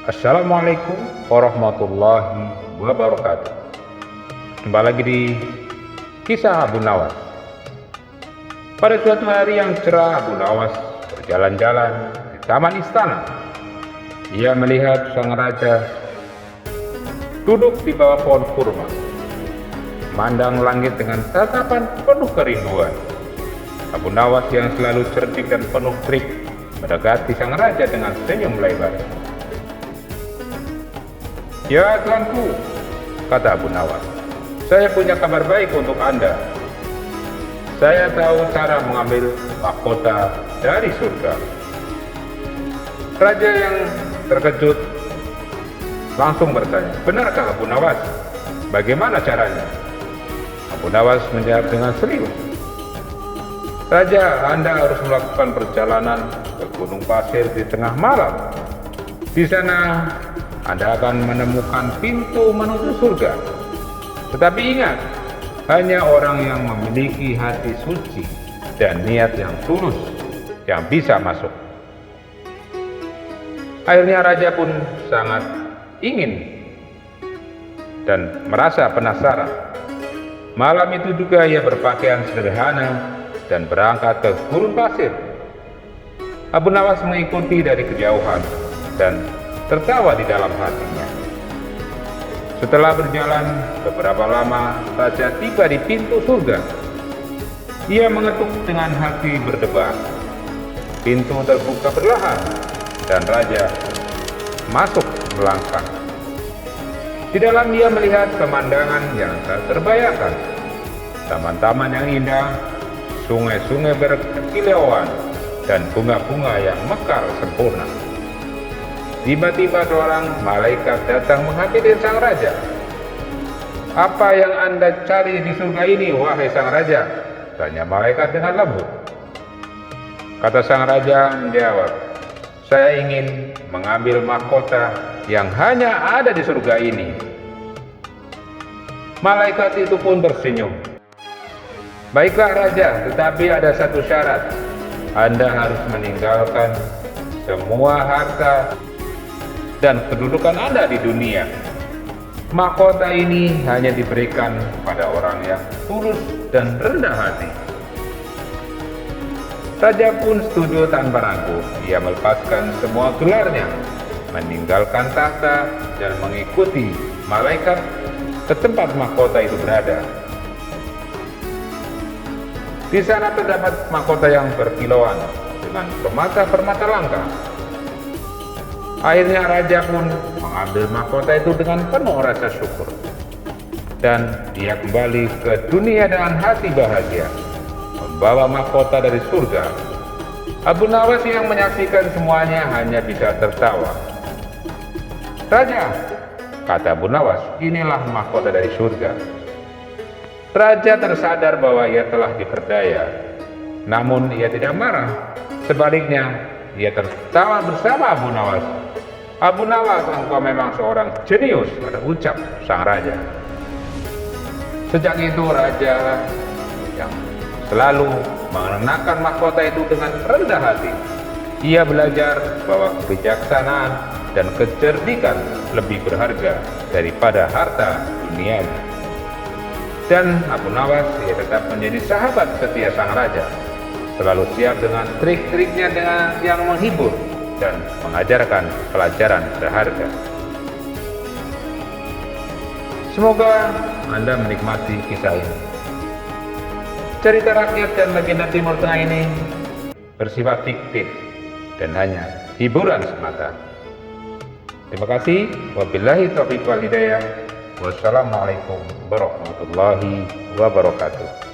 Assalamualaikum warahmatullahi wabarakatuh. Kembali lagi di kisah Abu Nawas. Pada suatu hari yang cerah, Abu Nawas berjalan-jalan di taman istana. Ia melihat sang raja duduk di bawah pohon kurma, memandang langit dengan tatapan penuh kerinduan. Abu Nawas yang selalu cerdik dan penuh trik mendekati sang raja dengan senyum lebar. "Ya tuanku," kata Abu Nawas, "saya punya kabar baik untuk Anda. Saya tahu cara mengambil mahkota dari surga." Raja yang terkejut langsung bertanya, "Benarkah Abu Nawas? Bagaimana caranya?" Abu Nawas menjawab dengan serius, "Raja, Anda harus melakukan perjalanan ke gunung pasir di tengah malam. Di sana Anda akan menemukan pintu menuju surga. Tetapi ingat, hanya orang yang memiliki hati suci dan niat yang tulus yang bisa masuk." Akhirnya raja pun sangat ingin dan merasa penasaran. Malam itu juga ia berpakaian sederhana dan berangkat ke gurun pasir. Abu Nawas mengikuti dari kejauhan dan tertawa di dalam hatinya. Setelah berjalan beberapa lama, raja tiba di pintu surga. Ia mengetuk dengan hati berdebar. Pintu terbuka perlahan dan raja masuk melangkah. Di dalam ia melihat pemandangan yang tak terbayangkan. Taman-taman yang indah, sungai-sungai berkilauan, dan bunga-bunga yang mekar sempurna. Tiba-tiba seorang malaikat datang menghampiri sang raja. "Apa yang Anda cari di surga ini, wahai sang raja?" tanya malaikat dengan lembut. Kata sang raja menjawab, "Saya ingin mengambil mahkota yang hanya ada di surga ini." Malaikat itu pun tersenyum. "Baiklah raja, tetapi ada satu syarat. Anda harus meninggalkan semua harta dan kedudukan Anda di dunia. Mahkota ini hanya diberikan pada orang yang tulus dan rendah hati." Raja pun setuju tanpa ragu. Ia melepaskan semua gelarnya, meninggalkan tahta, dan mengikuti malaikat ke tempat mahkota itu berada. Di sana terdapat mahkota yang berkilauan dengan permata-permata langka. Akhirnya raja pun mengambil mahkota itu dengan penuh rasa syukur. Dan dia kembali ke dunia dengan hati bahagia, membawa mahkota dari surga. Abu Nawas yang menyaksikan semuanya hanya bisa tertawa. "Raja," kata Abu Nawas, "inilah mahkota dari surga." Raja tersadar bahwa ia telah diperdaya. Namun ia tidak marah. Sebaliknya, ia tertawa bersama Abu Nawas. "Abu Nawas, engkau memang seorang jenius," ucap sang raja. Sejak itu raja yang selalu mengenakan mahkota itu dengan rendah hati. Ia belajar bahwa kebijaksanaan dan kecerdikan lebih berharga daripada harta dunianya. Dan Abu Nawas ia tetap menjadi sahabat setia sang raja, selalu siap dengan trik-triknya yang menghibur dan mengajarkan pelajaran berharga. Semoga Anda menikmati kisah ini. Cerita rakyat dan legenda Timur Tengah ini bersifat fiktif dan hanya hiburan semata. Terima kasih. Wabillahi taufiq wal hidayah. Wassalamualaikum warahmatullahi wabarakatuh.